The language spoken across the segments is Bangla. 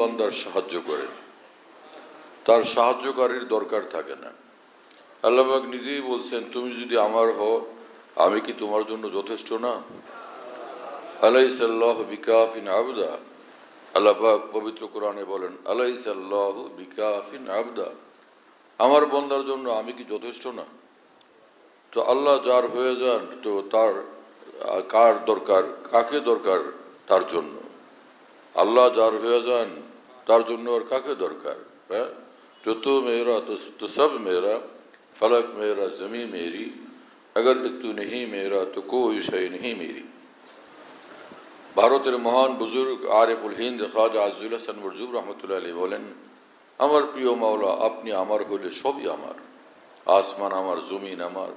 বান্দার সাহায্য করেন, তার সাহায্যকারীর দরকার থাকে না। আল্লাহ পাক নিজেই বলছেন, তুমি যদি আমার হও আমি কি তোমার জন্য যথেষ্ট না? আলাইসাল্লাহু বিকাফিন আবদা। আল্লাহ পাক পবিত্র কোরআনে বলেন, আলাইসাল্লাহু বিকাফিন আবদা, আমার বান্দার জন্য আমি কি যথেষ্ট না? তো আল্লাহ যার হয়ে যান, তো তার কার দরকার, কাকে দরকার তার জন্য? আল্লাহ যার হয়ে যান তার জন্য আর কাকে দরকার? হ্যাঁ, তো মেরা তো সব মেরা, ফলক মেরা, জমি মেরি, अगर तू नहीं मेरा तो कोई शय नहीं मेरी। ভারতের মহান বুজুর্গ আরিফুল হিন্দ খাজা আজিজুল হাসান মরজুব রহমতুল্লাহ আলাইহি বলেন, আমার প্রিয় মাওলা আপনি আমার হলে সবই আমার, আসমান আমার, জমিন আমার,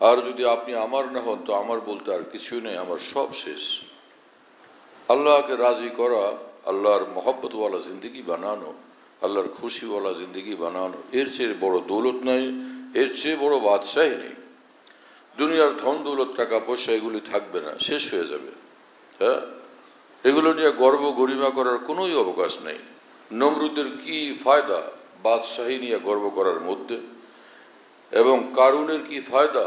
আর যদি আপনি আমার না হন তো আমার বলতে আর কিছুই নেই, আমার সব শেষ। আল্লাহকে রাজি করা, আল্লাহর মহব্বতওয়ালা জিন্দগি বানানো, আল্লাহর খুশিওয়ালা জিন্দগি বানানো, এর চেয়ে বড় দৌলত নাই, এর চেয়ে বড় বাদশাহী নেই। দুনিয়ার ধন দৌলত, টাকা পয়সা এগুলি থাকবে না, শেষ হয়ে যাবে। হ্যাঁ, এগুলো নিয়ে গর্ব গরিমা করার কোনোই অবকাশ নেই। নমরুদের কি ফায়দা বাদশাহী নিয়ে গর্ব করার মধ্যে, এবং কারুনের কি ফায়দা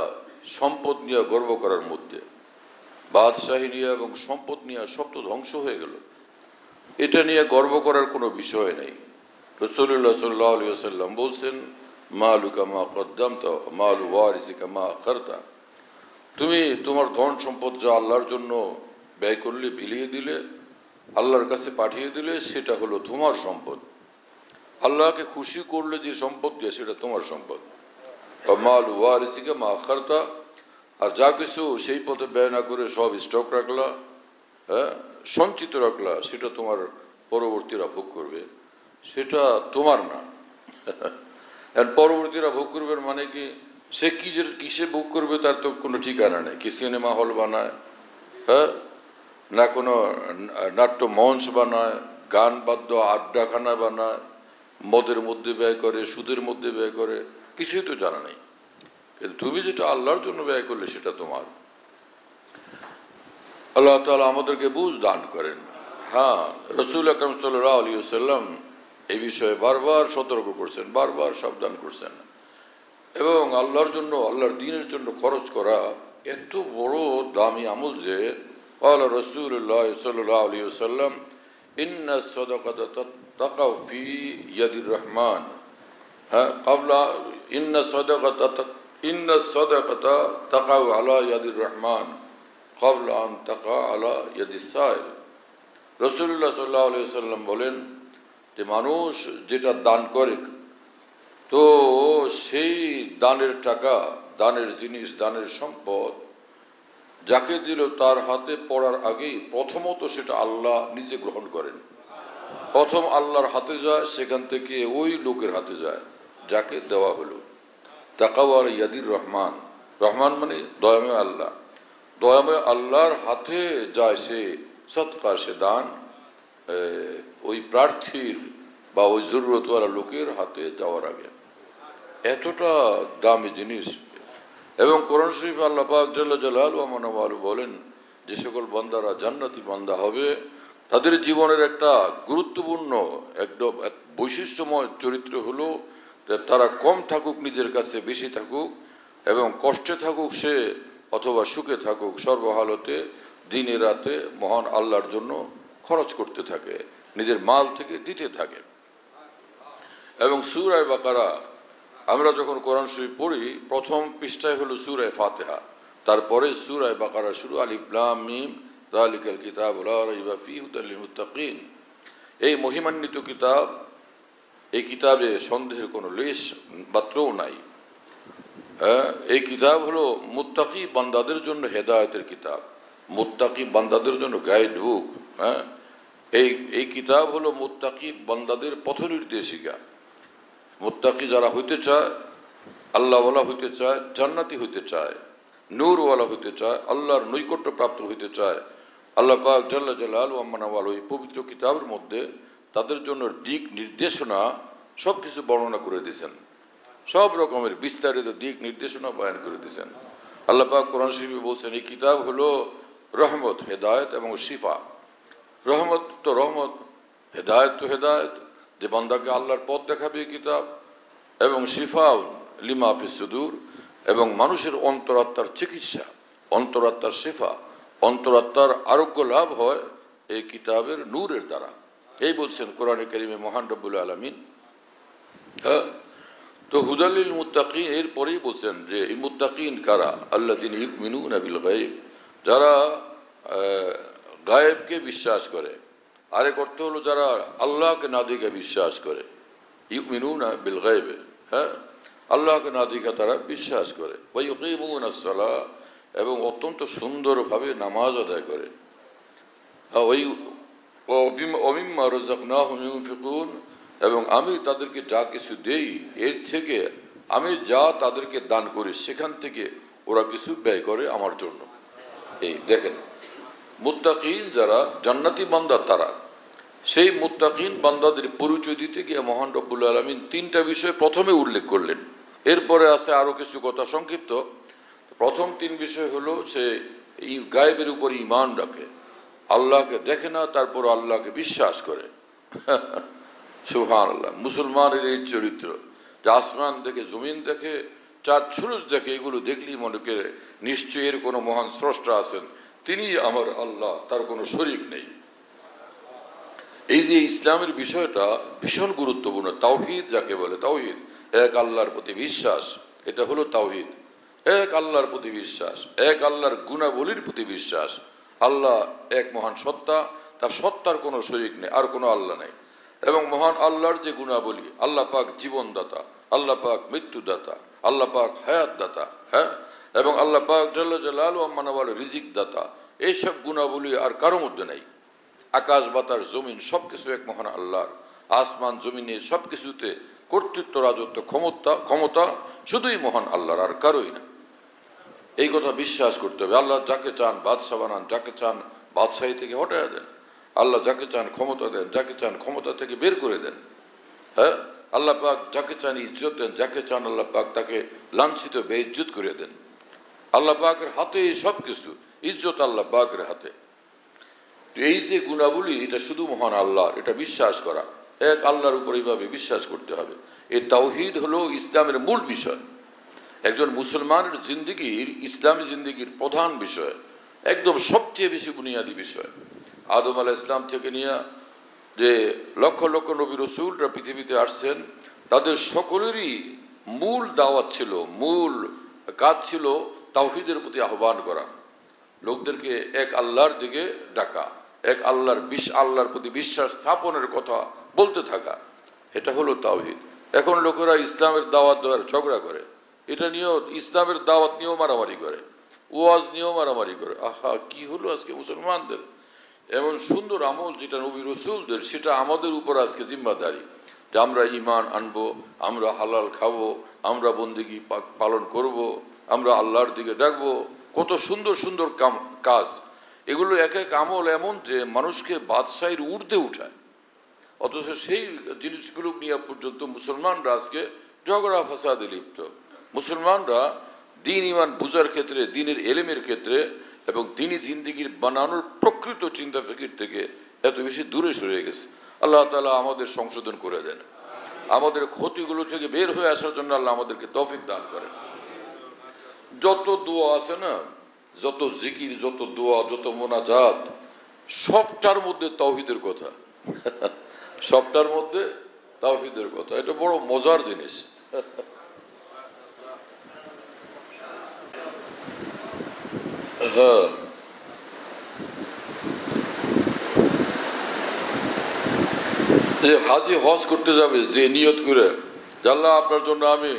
সম্পদ নিয়ে গর্ব করার মধ্যে? বাদশাহী নিয়ে এবং সম্পদ নিয়ে সব তো ধ্বংস হয়ে গেল, এটা নিয়ে গর্ব করার কোনো বিষয় নেই। রাসূলুল্লাহ সাল্লাল্লাহু আলাইহি ওয়াসাল্লাম বলছেন, মালুকা মা কদ্দামতা মালু ওয়ারিসিকা মা আখারতা, তুমি তোমার ধন সম্পদ যা আল্লাহর জন্য ব্যয় করলে, বিলিয়ে দিলে, আল্লাহর কাছে পাঠিয়ে দিলে, সেটা হলো তোমার সম্পদ। আল্লাহকে খুশি করলে যে সম্পদ দিয়ে, সেটা তোমার সম্পদ। মালু ওয়ারিসিকা মা আখারতা, আর যা কিছু সেই পথে ব্যয় না করে সব স্টক রাখলা, হ্যাঁ, সঞ্চিত রাখলা, সেটা তোমার পরবর্তীরা ভোগ করবে, সেটা তোমার না। পরবর্তীরা ভোগ করবে মানে কি? সে কিসে ভোগ করবে তার তো কোনো ঠিকানা নেই। কি সিনেমা হল বানায়, হ্যাঁ, না কোনো নাট্য মঞ্চ বানায়, গান বাদ্য আড্ডাখানা বানায়, মদের মধ্যে ব্যয় করে, সুদের মধ্যে ব্যয় করে, কিছুই তো জানা নেই। কিন্তু তুমি যেটা আল্লাহর জন্য ব্যয় করলে সেটা তোমার। আল্লাহ তাআলা আমাদেরকে বুঝ দান করেন। হ্যাঁ, রাসূল আকরাম সাল্লাল্লাহু আলাইহি ওয়াসাল্লাম এই বিষয়ে বারবার সতর্ক করছেন, বারবার সাবধান করছেন। এবং আল্লাহর জন্য, আল্লাহর দ্বীনের জন্য খরচ করা এত বড় দামি আমল যে قال رسول الله صلى الله عليه وسلم إن الصدقة تقع في يد الرحمن قبل إن الصدقة تقع على يد الرحمن قبل أن تقع على يد السائل। রাসূলুল্লাহ সাল্লাল্লাহু আলাইহি ওয়াসাল্লাম বলেন যে মানুষ যেটা দান করে, তো সেই দানের টাকা, দানের জিনিস, দানের সম্পদ যাকে দিল তার হাতে পড়ার আগেই প্রথমত সেটা আল্লাহ নিজে গ্রহণ করেন। প্রথম আল্লাহর হাতে যায়, সেখান থেকে ওই লোকের হাতে যায় যাকে দেওয়া হলো। তাকাওয়ার ইয়াদির রহমান, রহমান মানে দয়াময় আল্লাহ, দয়াময় আল্লাহর হাতে যায় সে সদকা, সে দান ওই প্রার্থীর বা ওই জরুরতওয়ালা লোকের হাতে যাওয়ার আগে। এতটা দামি জিনিস। এবং কোরআন শরীফে আল্লাহ পাক জাল্লা জালালুহু ওয়া মানাওয়ালু বলেন, যে সকল বান্দারা জান্নাতি বান্দা হবে তাদের জীবনের একটা গুরুত্বপূর্ণ একদম এক বৈশিষ্ট্যময় চরিত্র হলো তারা কম থাকুক নিজের কাছে, বেশি থাকুক, এবং কষ্টে থাকুক সে অথবা সুখে থাকুক, সর্বহালতে দিনে রাতে মহান আল্লাহর জন্য খরচ করতে থাকে, নিজের মাল থেকে দিতে থাকে। এবং সূরা বাকারা আমরা যখন কোরআন শরীফ পড়ি, প্রথম পৃষ্ঠায় হলো সূরা ফাতিহা, তারপরে সূরা বাকারা শুরু, আলিফ লাম মিম যালিকাল কিতাবু লা রাইবা ফীহি হুদাল লিল মুত্তাকিন। এই মহিমান্বিত কিতাব, এই কিতাবে সন্দেহের কোনো লেশ মাত্রও নাই। এই কিতাব হলো মুত্তাকি বান্দাদের জন্য হেদায়েতের কিতাব, মুত্তাকি বান্দাদের জন্য গাইড বুক। এই কিতাব হলো মুত্তাকি বান্দাদের পথ নির্দেশিকা। মুত্তাকি যারা হইতে চায়, আল্লাহওয়ালা হইতে চায়, জান্নাতি হইতে চায়, নূরওয়ালা হইতে চায়, আল্লাহর নৈকট্য প্রাপ্ত হইতে চায়, আল্লাহ পাক জাল্লা জালালুহু ওয়া মানাওয়ালু এই পবিত্র কিতাবের মধ্যে তাদের জন্য দিক নির্দেশনা সবকিছু বর্ণনা করে দিয়েছেন, সব রকমের বিস্তারিত দিক নির্দেশনা বয়ান করে দিয়েছেন। আল্লাহ পাক কোরআন শরীফে বলছেন এই কিতাব হলো রহমত, হেদায়েত এবং শিফা। রহমত তো রহমত, হেদায়েত তো হেদায়েত, যে বান্দাকে আল্লাহর পথ দেখাবে কিতাব, এবং শিফাউন লিমা ফিস সুদূর, এবং মানুষের অন্তরাত্মার চিকিৎসা, অন্তরাত্মার শিফা, অন্তরাত্মার আরোগ্য লাভ হয় এই কিতাবের নূরের দ্বারা। এই বলছেন কোরআনে কারিমে মহান রব্বুল আলামিন। হ্যাঁ, তো হুদালিল মুত্তাকিন এরপরেই বলছেন যে এই মুত্তাকিন কারা? আল্লাযিনা ইউমিনুনা বিল গায়ব, যারা গায়েবকে বিশ্বাস করে। আরেক অর্থ হলো যারা আল্লাহকে না দেখে বিশ্বাস করে। ইউমিনুনা বিল গায়ব, হ্যাঁ, আল্লাহকে না দেখে তারা বিশ্বাস করে। ওয়া ইউকিমুনাস সালাহ, এবং অত্যন্ত সুন্দরভাবে নামাজ আদায় করে। ওমিম্মা রাযাকনাহুম ইউনফিকুন, এবং আমি তাদেরকে যা কিছু দেই এর থেকে আমি যা তাদেরকে দান করি সেখান থেকে ওরা কিছু ব্যয় করে আমার জন্য। এই দেখেন, মুত্তাকিন যারা জান্নাতি বান্দা, তারা সেই মুত্তাকিন বান্দাদের পরিচয় দিতে গিয়ে মহান রব্বুল আলামিন তিনটা বিষয় প্রথমে উল্লেখ করলেন। এরপরে আছে আরো কিছু কথা সংক্ষিপ্ত। প্রথম তিন বিষয় হলো সে গায়েবের উপর ঈমান রাখে, আল্লাহকে দেখে না, তারপর আল্লাহকে বিশ্বাস করে। সুবহানাল্লাহ। মুসলমানের এই চরিত্র, যে আসমান দেখে, জমিন দেখে, চাঁদ সূরজ দেখে, এগুলো দেখলেই মনে করে নিশ্চয়ই এর কোনো মহান স্রষ্টা আছেন, তিনি আমার আল্লাহ, তার কোনো শরীক নেই। এই যে ইসলামের বিষয়টা ভীষণ গুরুত্বপূর্ণ। তাওহীদ যাকে বলে, তাওহীদ এক আল্লাহর প্রতি বিশ্বাস, এটা হলো তাওহীদ। এক আল্লাহর প্রতি বিশ্বাস, এক আল্লাহর গুণাবলীর প্রতি বিশ্বাস। আল্লাহ এক মহান সত্তা, তার সত্তার কোনো শরীক নেই, আর কোনো আল্লাহ নেই। এবং মহান আল্লাহর যে গুণাবলী, আল্লাহ পাক জীবনদাতা, আল্লাহ পাক মৃত্যুদাতা, আল্লাহ পাক হায়াত দাতা, হ্যাঁ, এবং আল্লাহ পাক জাল্লা জালালু আম্মানা ওয়াল রিজিক দাতা, এইসব গুণাবলী আর কারো মধ্যে নেই। আকাশ বাতাস জমিন সবকিছু এক মহান আল্লাহর। আসমান জমিনের সবকিছুতে কর্তৃত্ব, রাজত্ব, ক্ষমতা শুধুই মহান আল্লাহর, আর কারোই না। এই কথা বিশ্বাস করতে হবে। আল্লাহ যাকে চান বাদশা বানান, যাকে চান বাদশাহী থেকে হটায়া দেন। আল্লাহ যাকে চান ক্ষমতা দেন, যাকে চান ক্ষমতা থেকে বের করে দেন। হ্যাঁ, আল্লাহ পাক যাকে চান ইজ্জত দেন, যাকে চান আল্লাহ পাক তাকে লাঞ্ছিত বেইজ্জত করে দেন। আল্লাহ পাকের হাতে সবকিছু, ইজ্জত আল্লাহ পাকের হাতে। এই যে গুণাবলী, এটা শুধু মহান আল্লাহর, এটা বিশ্বাস করা। এক আল্লাহর উপর এইভাবে বিশ্বাস করতে হবে। এই তাওহীদ হলো ইসলামের মূল বিষয়। একজন মুসলমানের জিন্দিগির, ইসলামী জিন্দিগির প্রধান বিষয়, একদম সবচেয়ে বেশি বুনিয়াদী বিষয়। আদম আলাইহিস সালাম থেকে নিয়ে যে লক্ষ লক্ষ নবী রাসূলরা পৃথিবীতে আসছেন, তাদের সকলেরই মূল দাওয়াত ছিল, মূল কাজ ছিল তাওহীদের প্রতি আহ্বান করা, লোকদেরকে এক আল্লাহর দিকে ডাকা, এক আল্লাহর প্রতি বিশ্বাস স্থাপনের কথা বলতে থাকা। এটা হলো তাওহীদ। এখন লোকেরা ইসলামের দাওয়াত দেওয়ার ঝগড়া করে, এটা নিয়েও, ইসলামের দাওয়াত নিয়েও মারামারি করে, ওয়াজ নিয়েও মারামারি করে। আহা, কি হলো আজকে মুসলমানদের! এমন সুন্দর আমল যেটা নবী রাসূলদের, সেটা আমাদের উপর আজকে জিম্মাদারি, যে আমরা ঈমান আনবো, আমরা হালাল খাবো, আমরা বন্দেগী পালন করব, আমরা আল্লাহর দিকে ডাকবো। কত সুন্দর সুন্দর কাজ! এগুলো এক এক আমল এমন যে মানুষকে বাদশাহীর ঊর্ধ্বে উঠায়। অথচ সেই জিনিসগুলো নিয়ে পর্যন্ত মুসলমানরা আজকে ঝগড়া ফাসাদে লিপ্ত। মুসলমানরা দ্বীন ঈমান বুঝার ক্ষেত্রে, দ্বীনের এলেমের ক্ষেত্রে এবং দ্বীনি জিন্দেগির বানানোর প্রকৃত চিন্তা ফিকির থেকে এত বেশি দূরে সরে গেছে। আল্লাহ তাআলা আমাদের সংশোধন করে দেন, আমাদের ক্ষতিগুলো থেকে বের হয়ে আসার জন্য আল্লাহ আমাদেরকে তৌফিক দান করেন। যত দোয়া আছে না, যত জিকির, যত দোয়া, যত মোনাজাত, সবটার মধ্যে তাওহীদের কথা। সবটার মধ্যে তাওহীদের কথা। এটা বড় মজার জিনিস। হ্যাঁ, যে হাজি হজ করতে যাবে, যে নিয়ত করে, আল্লাহ আপনার জন্য, আমি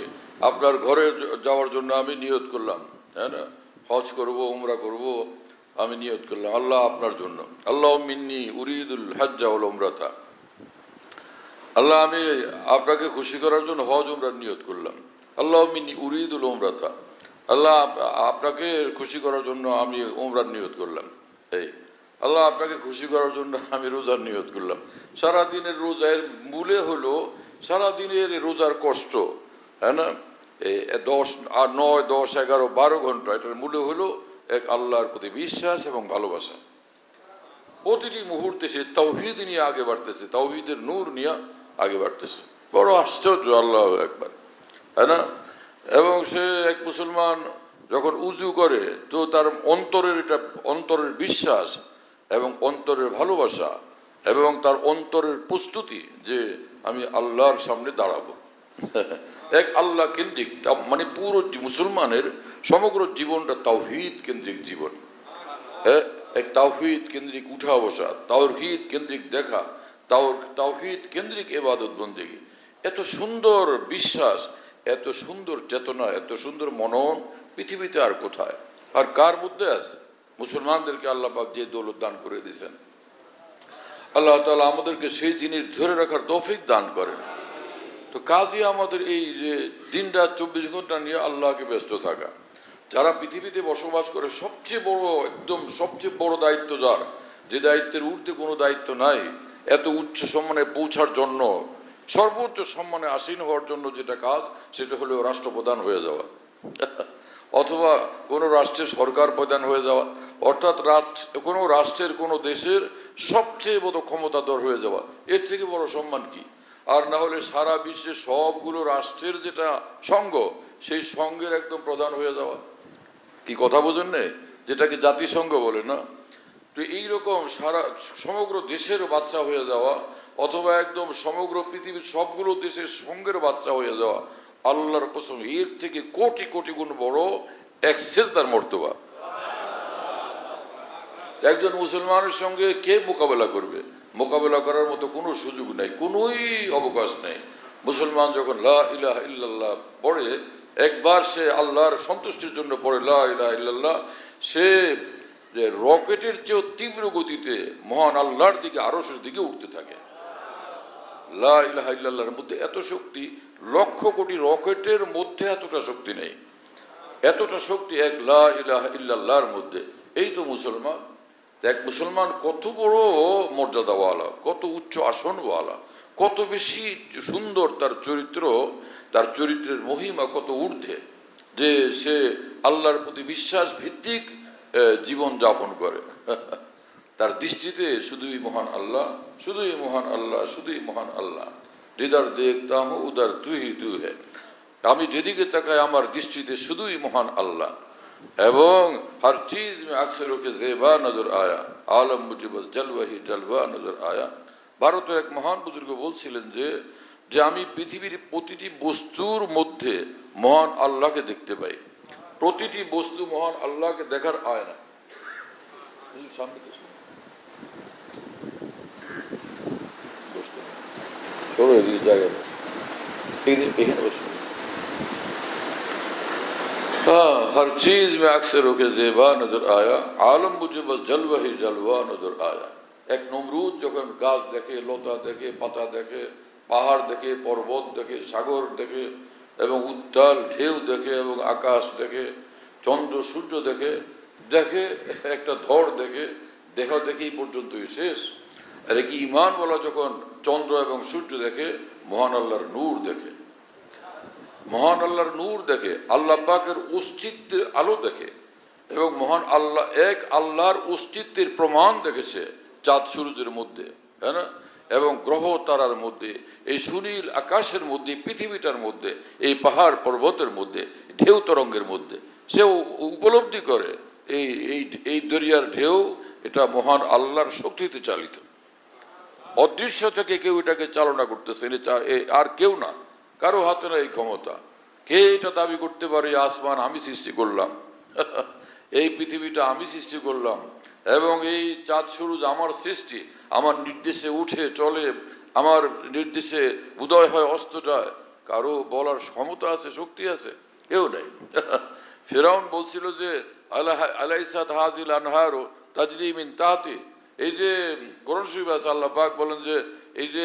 আপনার ঘরে যাওয়ার জন্য আমি নিয়ত করলাম, হ্যাঁ না, হজ করব, উমরা করব, আমি নিয়ত করলাম আল্লাহ আপনার জন্য। আল্লাহ মিন্নি উরিদুল হজ্জা ওয়াল উমরাতা, আল্লাহ আমি আপনাকে খুশি করার জন্য হজ উমরার নিয়ত করলাম। আল্লাহ মিন্নি উরিদুল উমরাতা, আল্লাহ আপনাকে খুশি করার জন্য আমি উমরার নিয়ত করলাম। এই আল্লাহ আপনাকে খুশি করার জন্য আমি রোজার নিয়ত করলাম। সারাদিনের রোজার মূলে হলো সারাদিনের রোজার কষ্ট, হ্যাঁ না, 10, 9, 10, 11, 12 ঘন্টা, এটার মূলে হলো এক আল্লাহর প্রতি বিশ্বাস এবং ভালোবাসা। প্রতিটি মুহূর্তে সে তাওহীদ নিয়ে আগে বাড়তেছে, তাওহীদের নূর নিয়ে আগে বাড়তেছে। বড় আশ্চর্য, আল্লাহু আকবার, তাই না? এবং সে এক মুসলমান যখন উজু করে তো তার অন্তরের বিশ্বাস এবং অন্তরের ভালোবাসা এবং তার অন্তরের প্রস্তুতি যে আমি আল্লাহর সামনে দাঁড়াবো। এক আল্লাহ কেন্দ্রিক, মানে পুরো মুসলমানের সমগ্র জীবনটা তাওহীদ কেন্দ্রিক জীবন। হ্যাঁ, এক তাওহীদ কেন্দ্রিক উঠা বসা, তাওহীদ কেন্দ্রিক দেখা, তাওহীদ কেন্দ্রিক ইবাদত বন্দেগী। এত সুন্দর বিশ্বাস, এত সুন্দর চেতনা, এত সুন্দর মনন পৃথিবীতে আর কোথায়, আর কার মধ্যে আছে? মুসলমানদেরকে আল্লাহ পাক যে দৌলত দান করে দিয়েছেন, আল্লাহ তাআলা আমাদেরকে সেই জিনিস ধরে রাখার তৌফিক দান করেন। তো কাজে আমাদের এই যে দিন রাত 24 ঘন্টা নিয়ে আল্লাহকে ব্যস্ত থাকা। যারা পৃথিবীতে বসবাস করে সবচেয়ে বড়, একদম সবচেয়ে বড় দায়িত্ব যার, যে দায়িত্বের ঊর্ধ্বে কোনো দায়িত্ব নাই, এত উচ্চ সম্মানে পৌঁছার জন্য, সর্বোচ্চ সম্মানে আসীন হওয়ার জন্য যেটা কাজ, সেটা হলো রাষ্ট্রপ্রধান হয়ে যাওয়া অথবা কোনো রাষ্ট্রের সরকার প্রধান হয়ে যাওয়া, অর্থাৎ কোনো রাষ্ট্রের কোনো দেশের সবচেয়ে বড় ক্ষমতাধর হয়ে যাওয়া। এর থেকে বড় সম্মান কি? আর না হলে সারা বিশ্বের সবগুলো রাষ্ট্রের যেটা সংঘ, সেই সংঘের একদম প্রধান হয়ে যাওয়া। কি কথা বোঝেন নেই? যেটাকে জাতিসংঘ বলে না? তো এইরকম সমগ্র দেশের বাদশা হয়ে যাওয়া, অথবা একদম সমগ্র পৃথিবীর সবগুলো দেশের সঙ্গের বাদশা হয়ে যাওয়া, আল্লাহর কসম এর থেকে কোটি কোটি গুণ বড় এক সেজদার মর্তবা। একজন মুসলমানের সঙ্গে কে মোকাবেলা করবে? মোকাবেলা করার মতো কোনো সুযোগ নেই, কোনোই অবকাশ নেই। মুসলমান যখন লা ইলাহা ইল্লাল্লাহ পড়ে, একবার সে আল্লাহর সন্তুষ্টির জন্য পড়ে লা ইলাহা ইল্লাল্লাহ, সে যে রকেটের চেয়েও তীব্র গতিতে মহান আল্লাহর দিকে, আরশের দিকে উঠতে থাকে। লা ইলাহা ইল্লাল্লাহর মধ্যে এত শক্তি, লক্ষ কোটি রকেটের মধ্যে এতটা শক্তি নেই। এতটা শক্তি এক লা ইলাহা ইল্লাল্লাহর মধ্যে। এই তো মুসলমান। এক মুসলমান কত বড় মর্যাদাওয়ালা, কত উচ্চ আসনওয়ালা, কত বেশি সুন্দর তার চরিত্র, তার চরিত্রের মহিমা কত ঊর্ধ্বে, যে সে আল্লাহর প্রতি বিশ্বাস ভিত্তিক জীবন যাপন করে। তার দৃষ্টিতে শুধুই মহান আল্লাহ, শুধুই মহান আল্লাহ, শুধুই মহান আল্লাহ। जिधर देखता हूं उधर तू ही तू है। আমি যেদিকে তাকাই আমার দৃষ্টিতে শুধুই মহান আল্লাহ, এবং हर चीज में अक्सर के ज़ेबा नजर आया, आलम मुझे बस जलवा ही जलवा नजर आया। ভারতের এক মহান বুজুর্গ বলছিলেন যে আমি পৃথিবীর প্রতিটি বস্তুর মধ্যে মহান আল্লাহকে দেখতে পাই। প্রতিটি বস্তু মহান আল্লাহকে দেখার আয়না। সামনে তো বসতে চলো এদিকে জায়গা এখানে বসে। हाँ, हर चीज में अक्सर होके ज़ेबा नजर आया, आलम मुझे बस जलवा ही जलवा नजर आया। এক নমরুদ যখন গাছ দেখে, লতা দেখে, পাতা দেখে, পাহাড় দেখে, পর্বত দেখে, সাগর দেখে, এবং উত্তাল ঢেউ দেখে, এবং আকাশ দেখে, চন্দ্র সূর্য দেখে, দেখে একটা ধড় দেখে, দেখা দেখেই পর্যন্তই শেষ। আর কি ঈমান বলা যখন চন্দ্র এবং সূর্য দেখে, মহান আল্লাহর নূর দেখে, মহান আল্লাহর নূর দেখে, আল্লাহ পাকের অস্তিত্বের আলো দেখে, এবং মহান আল্লাহ এক আল্লাহর অস্তিত্বের প্রমাণ দেখেছে চাঁদ সূর্যের মধ্যে, তাই না? এবং গ্রহ তারার মধ্যে, এই সুনীল আকাশের মধ্যে, পৃথিবীটার মধ্যে, এই পাহাড় পর্বতের মধ্যে, ঢেউ তরঙ্গের মধ্যে সে উপলব্ধি করে এই দরিয়ার ঢেউ এটা মহান আল্লাহর শক্তিতে চালিত। অদৃশ্য থেকে কেউ এটাকে চালনা করতেছে, আর কেউ না, কারো হাতে না এই ক্ষমতা। কে এটা দাবি করতে পারে আসমান আমি সৃষ্টি করলাম, এই পৃথিবীটা আমি সৃষ্টি করলাম, এবং এই চাঁদ সূরজ আমার সৃষ্টি, আমার নির্দেশে উঠে চলে, আমার নির্দেশে উদয় হয় অস্ত যায়? কারো বলার ক্ষমতা আছে, শক্তি আছে? কেউ নেই। ফিরআউন বলছিল যে আলাইসাত হাযিল আনহারু তাজরি মিন তাহতি, এই যে কোরআন শরীফে আছে, আল্লাহ পাক বলেন যে এই যে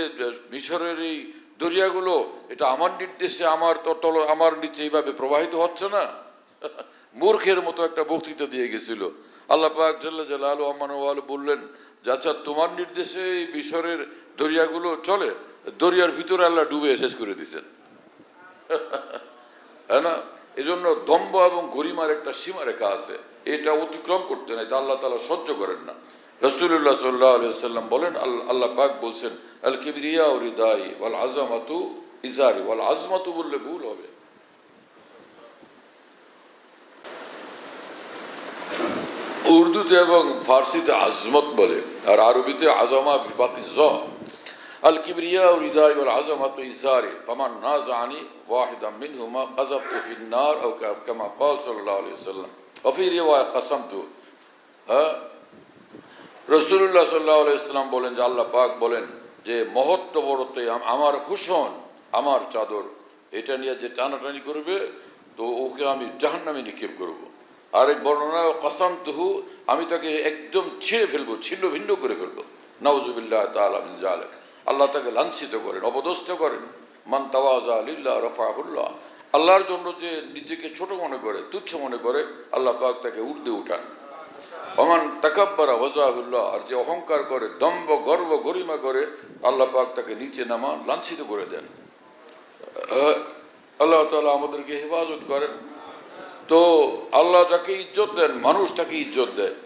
মিশরের এই দরিয়াগুলো এটা আমার নির্দেশে আমার নিচে এইভাবে প্রবাহিত হচ্ছে না? মূর্খের মতো একটা বক্তৃতা দিয়ে গেছিল। আল্লাহ পাক জাল্লা জালালু আমানু বললেন যে আচ্ছা তোমার নির্দেশে এই মিশরের দরিয়াগুলো চলে, দরিয়ার ভিতরে আল্লাহ ডুবে শেষ করে দিচ্ছেন। হ্যাঁ না? এই জন্য দম্ভ এবং গরিমার একটা সীমারেখা আছে, এটা অতিক্রম করতে নাই, তা আল্লাহ তাআলা সহ্য করেন না। রাসূলুল্লাহ সাল্লাল্লাহু আলাইহি ওয়াসাল্লাম বলেন, আল্লাহ পাক বলছেন আল কিবরিয়া রিদাই ওয়াল আযামাতু ইজারি, ওয়াল আযমাতু বললে ভুল হবে। উর্দুতে এবং ফার্সিতে আজমত বলে, আর আরবিতে আযমা বিফাতি য। আল কিবরিয়া রিদাই ওয়াল আযামাতু ইজারি ফামান নাযানি ওয়াহিদাম মিনহুমা কাযাবতু ফিন নার আও কামা ক্বাল সাল্লাল্লাহু আলাইহি ওয়াসাল্লাম ওয়া ফি রিওয়ায়া কাসামতু। রাসূলুল্লাহ সাল্লাল্লাহু আলাইহি ওয়াসাল্লাম বলেন যে আল্লাহ পাক বলেন যে মহত্ব বড়তে আমার ভূষণ, আমার চাদর, এটা নিয়ে যে টানাটানি করবে তো ওকে আমি জাহান্নামে নিক্ষেপ করব। আরেক বর্ণনা কাসামতুহু, আমি তাকে একদম ছিঁড়ে ফেলবো, ছিন্ন ভিন্ন করে ফেলবো। নাউযুবিল্লাহ তাআলা মিন যালিক। আল্লাহ তাকে লাঞ্ছিত করেন, অপদস্থ করেন। মান তাওয়াজা লিল্লাহ রাফাহুল্লাহ, আল্লাহর জন্য যে নিজেকে ছোট মনে করে, তুচ্ছ মনে করে, আল্লাহ পাক তাকে ঊর্ধ্বে উঠান। ওমান তাকাব্বারা ওয়াজাহুল্লাহ, আর যে অহংকার করে, দম্ভ গর্ব গরিমা করে, আল্লাহ পাক তাকে নিচে নামান, লাঞ্ছিত করে দেন। আল্লাহ তাআলা আমাদেরকে হেফাজত করেন। তো আল্লাহ তাকে ইজ্জত দেন, মানুষ তাকে ইজ্জত দেয়।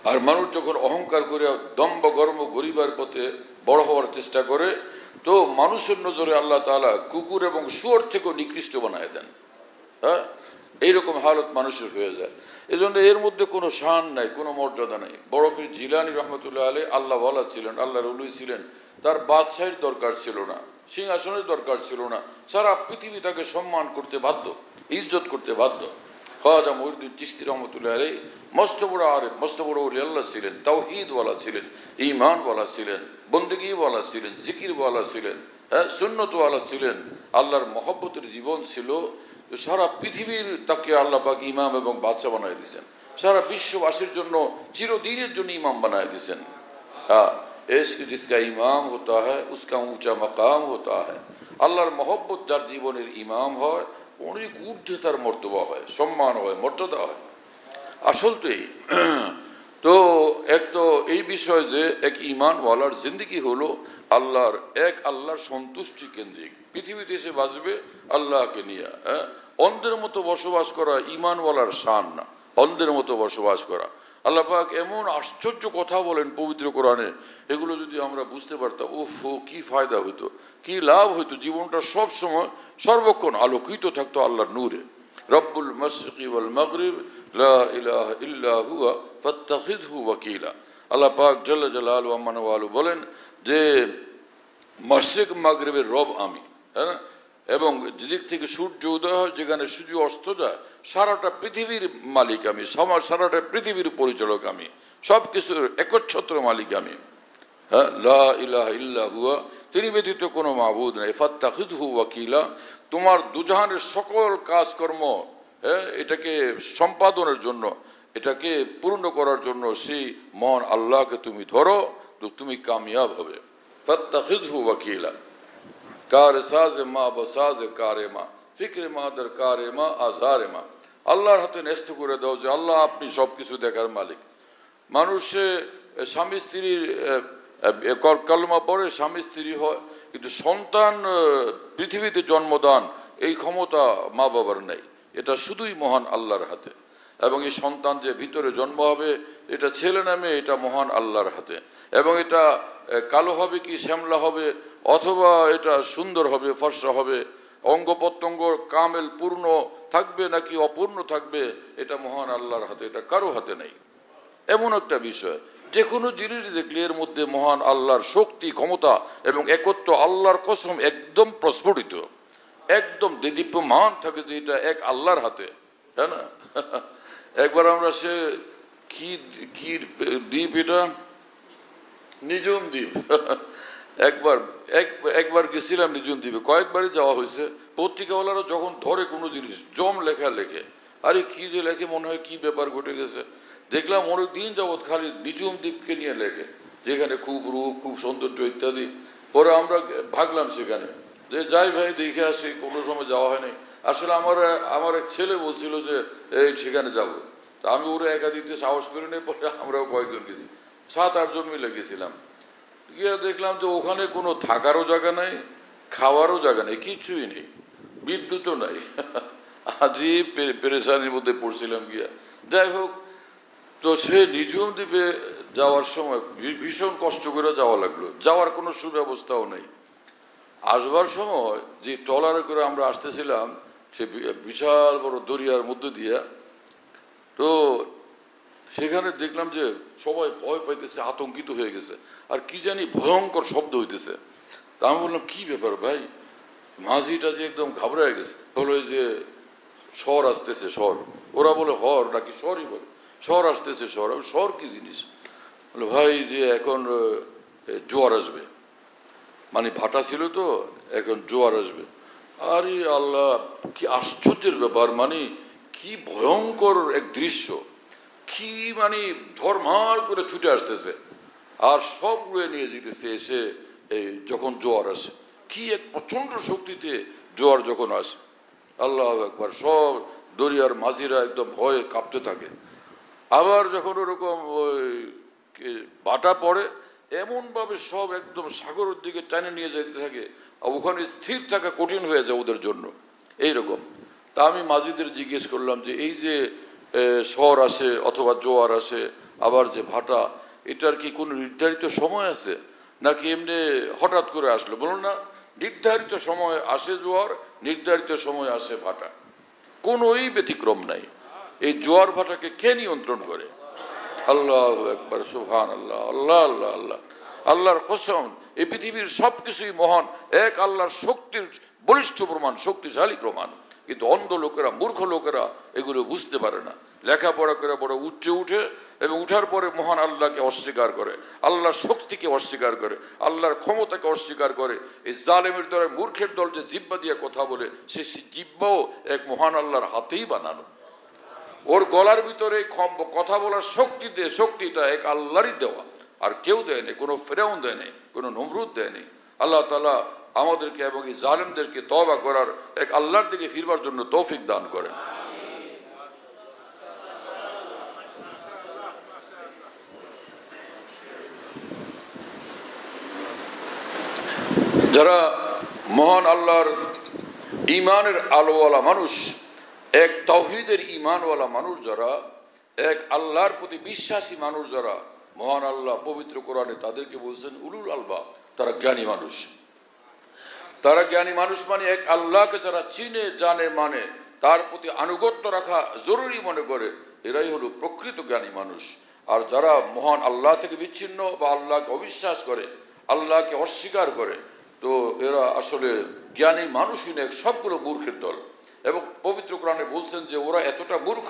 আর মানুষ যখন অহংকার করে দম্ভ গর্ব গরিবার পথে বড় হওয়ার চেষ্টা করে, তো মানুষের নজরে আল্লাহ তাআলা কুকুর এবং শুয়োর থেকেও নিকৃষ্ট বানায় দেন। এইরকম হালত মানুষের হয়ে যায়। এজন্য এর মধ্যে কোনো শান নাই, কোনো মর্যাদা নাই। বড় পীর জিলানী রহমতুল্লাহ আলাইহি আল্লাহ ওয়ালা ছিলেন, আল্লাহর ওলি ছিলেন। তার বাদশাহীর দরকার ছিল না, সিংহাসনের দরকার ছিল না। সারা পৃথিবী তাকে সম্মান করতে বাধ্য, ইজ্জত করতে বাধ্য। খাজা মুঈনুদ্দিন চিশতি রহমতুল্লাহ আলাইহি মস্ত বড় আরেফ, মস্ত বড় ওলি আল্লাহ ছিলেন, তাওহীদ ওয়ালা ছিলেন, ঈমান ওয়ালা ছিলেন, বন্দেগী ওয়ালা ছিলেন, জিকির ওয়ালা ছিলেন, সুন্নত ওয়ালা ছিলেন। আল্লাহর মহব্বতের জীবন ছিল। সারা পৃথিবীর তাকে আল্লাহ পাক ইমাম এবং বাদশা বানায় দিয়েছেন। সারা বিশ্ববাসীর জন্য চিরদিনের জন্য ইমাম বানায় দিয়েছেন। जिसका इमाम होता है उसका ऊंचा मकाम होता है। আল্লাহর মহব্বত যার জীবনের ইমাম হয়, অনেক ঊর্ধ্বে তার মর্তবা হয়, সম্মান হয়, মর্যাদা হয়। আসল তো এই। তো এক তো এই বিষয় যে এক ইমানওয়ালার জিন্দেগি হলো আল্লাহর সন্তুষ্টি কেন্দ্রিক। পৃথিবীতে এসে বাঁচবে আল্লাহকে নিয়ে। অন্ধের মতো বসবাস করা ইমানওয়ালার শান না, অন্ধের মতো বসবাস করা। আল্লাহ পাক এমন আশ্চর্য কথা বলেন পবিত্র কোরআনে, এগুলো যদি আমরা বুঝতে পারতাম, কি ফায়দা হইতো, কি লাভ হইতো। জীবনটা সব সময় সর্বক্ষণ আলোকিত থাকতো আল্লাহর নূরে। রব্বুল মাশরিকি ওয়াল মাগরিব লা ইলাহা ইল্লা হুয়া ফাত্তাখিযহু ওয়াকিলা। আল্লাহ পাক জাল্লা জালালুহু আম্মা ওয়ালু বলেন যে মাশরিক মাগরিবের রব আমি, হ্যাঁ, এবং যেদিক থেকে সূর্য উদয় হয়, যেখানে সূর্য অস্ত যায়, সারাটা পৃথিবীর মালিক আমি, সারাটা পৃথিবীর পরিচালক আমি, সবকিছুর একচ্ছত্র মালিক আমি। হ্যাঁ, লা ইলাহা ইল্লা হুয়া, তিনি ব্যতীত কোনো মাবুদ নাই। ফাত্তাখিযহু ওয়াকিলা, তোমার দুজাহানের সকল কাজকর্ম, এটাকে সম্পাদনের জন্য, এটাকে পূর্ণ করার জন্য সেই মহান আল্লাহকে তুমি ধরো, তো তুমি কামিয়াব হবে। ফাত্তাখিযহু ওয়াকিলা, কার সাজে মা বসাজে কারে মা, ফিক্রে মা দের কারে মা আজারে মা। আল্লাহর হাতে ন্যস্ত করে দাও যে আল্লাহ আপনি সবকিছু দেখার মালিক। মানুষে স্বামী স্ত্রীর কলমা পড়ে, স্বামী স্ত্রী হয়, কিন্তু সন্তান পৃথিবীতে জন্মদান এই ক্ষমতা মা বাবার নেই। এটা শুধুই মহান আল্লাহর হাতে। এবং এই সন্তান যে ভিতরে জন্ম হবে, এটা ছেলে না মেয়ে, এটা মহান আল্লাহর হাতে। এবং এটা কালো হবে কি শ্যামলা হবে, অথবা এটা সুন্দর হবে, ফর্সা হবে, অঙ্গ প্রত্যঙ্গ কামেল পূর্ণ থাকবে নাকি অপূর্ণ থাকবে, এটা মহান আল্লাহর হাতে, এটা কারো হাতে নেই। এমন একটা বিষয়, যে কোনো জিনিস দেখলে এর মধ্যে মহান আল্লাহর শক্তি, ক্ষমতা এবং একত্ব, আল্লাহর কসম একদম প্রস্ফুটিত, একদম দেদীপ্যমান থাকে যে এটা এক আল্লাহর হাতে, তাই না? একবার আমরা সে কি কি দ্বীপ, এটা নিজুম দ্বীপ। একবার গেছিলাম নিজুম দ্বীপে, কয়েকবারই যাওয়া হয়েছে। পত্রিকাওয়ালারা যখন ধরে কোনো জিনিস জম লেখা লেখে, আরে কি যে লেখে, মনে হয় কি ব্যাপার ঘটে গেছে। দেখলাম অনেক দিন যাবৎ খালি নিজুম দ্বীপকে নিয়ে লেখে, যেখানে খুব রূপ, খুব সৌন্দর্য ইত্যাদি। পরে আমরা ভাগলাম সেখানে যে যাই ভাই দেখে আসি, কোনো সময় যাওয়া হয়নি। আসলে আমার এক ছেলে বলছিল যে এই সেখানে যাবো, তা আমি ওরা একা দিতে সাহস করি নেই। পরে আমরাও কয়েকজন গেছি, 7-8 জন মিলে গেছিলাম। গিয়ে দেখলাম যে ওখানে কোনো থাকারও জায়গা নাই, খাওয়ারও জায়গা নেই, কিছুই নেই, বিদ্যুৎও নাই। আজই পেরেশানির মধ্যে পড়ছিলাম গিয়া। যাই হোক, তো সে নিজুম দ্বীপে যাওয়ার সময় ভীষণ কষ্ট করে যাওয়া লাগলো, যাওয়ার কোনো সুব্যবস্থাও নেই। আসবার সময় যে ট্রলারে করে আমরা আসতেছিলাম সে বিশাল বড় দরিয়ার মধ্য দিয়া, তো সেখানে দেখলাম যে সবাই ভয় পাইতেছে, আতঙ্কিত হয়ে গেছে, আর কি জানি ভয়ঙ্কর শব্দ হইতেছে। তা আমি বললাম কি ব্যাপার ভাই, মাঝিটা যে একদম ঘাবড়ায় গেছে। বলো যে স্বর আসতেছে, স্বর। ওরা বলে হর নাকি স্বরই বলে, স্বর আসতেছে স্বর। স্বর কি জিনিস? বলে ভাই যে এখন জোয়ার আসবে, মানে ভাটা ছিল তো, এখন জোয়ার আসবে। আরে আল্লাহ, কি আশ্চর্যের ব্যাপার, মানে কি ভয়ঙ্কর এক দৃশ্য, কি মানে ধর্মার করে ছুটে আসতেছে আর সব উড়ে নিয়ে যেতেছে এসে এই যখন জোয়ার আসে। কি এক প্রচন্ড শক্তিতে জোয়ার যখন আসে, আল্লাহ একবার সব দরিয়ার মাঝিরা একদম ভয়ে কাঁপতে থাকে। আবার যখন ওরকম ওই ভাটা পড়ে, এমন ভাবে সব একদম সাগরের দিকে টানে নিয়ে যেতে থাকে, আর ওখানে স্থির থাকা কঠিন হয়ে যায় ওদের জন্য। এইরকম। তা আমি মাঝিদের জিজ্ঞেস করলাম যে এই যে ঝড় আসে অথবা জোয়ার আসে, আবার যে ভাটা, এটার কি কোনো নির্ধারিত সময় আছে নাকি এমনি হঠাৎ করে আসলো? বলুন না, নির্ধারিত সময় আসে জোয়ার, নির্ধারিত সময় আসে ভাটা, কোনোই ব্যতিক্রম নাই। এই জোয়ার ভাটাকে কে নিয়ন্ত্রণ করে? আল্লাহ একবার, সুবহান আল্লাহ, আল্লাহ আল্লাহ আল্লাহ। আল্লাহর কসম, এই পৃথিবীর সবকিছুই মহান এক আল্লাহর শক্তির বলিষ্ঠ প্রমাণ, শক্তিশালী প্রমাণ। কিন্তু অন্ধ লোকেরা, মূর্খ লোকেরা এগুলো বুঝতে পারে না। লেখাপড়া করে বড় উচ্চে উঠে এবং উঠার পরে মহান আল্লাহকে অস্বীকার করে, আল্লাহর শক্তিকে অস্বীকার করে, আল্লাহর ক্ষমতাকে অস্বীকার করে। এই জালেমের দলের মূর্খের দল যে জিহ্বা দিয়ে কথা বলে, সে জিহ্বাও এক মহান আল্লাহর হাতেই বানানো। ওর গলার ভিতরে কথা বলার শক্তিটা এক আল্লাহরই দেওয়া, আর কেউ দেয়নি, কোনো ফেরাউন দেয়নি, কোনো নমরুদ দেয়নি। আল্লাহ তাআলা আমাদেরকে এবং এই জালেমদেরকে তওবা করার, এক আল্লাহর দিকে ফিরবার জন্য তৌফিক দান করেন। যারা মহান আল্লাহর ঈমানের আলোওয়ালা মানুষ, এক তাওহীদের ঈমানওয়ালা মানুষ, যারা এক আল্লাহর প্রতি বিশ্বাসী মানুষ, যারা মহান আল্লাহ পবিত্র কোরআনে তাদেরকে বলছেন উলুল আলবাব, তারা জ্ঞানী মানুষ। তারা জ্ঞানী মানুষ মানে এক আল্লাহকে যারা চিনে জানে মানে তার প্রতি আনুগত্য রাখা জরুরি মনে করে, এরাই হলো প্রকৃত জ্ঞানী মানুষ। আর যারা মহান আল্লাহ থেকে বিচ্ছিন্ন বা আল্লাহকে অবিশ্বাস করে, আল্লাহকে অস্বীকার করে, তো এরা আসলে জ্ঞানী মানুষই না, সবগুলো মূর্খের দল। এবং পবিত্র কোরআনে বলছেন যে ওরা এতটা মূর্খ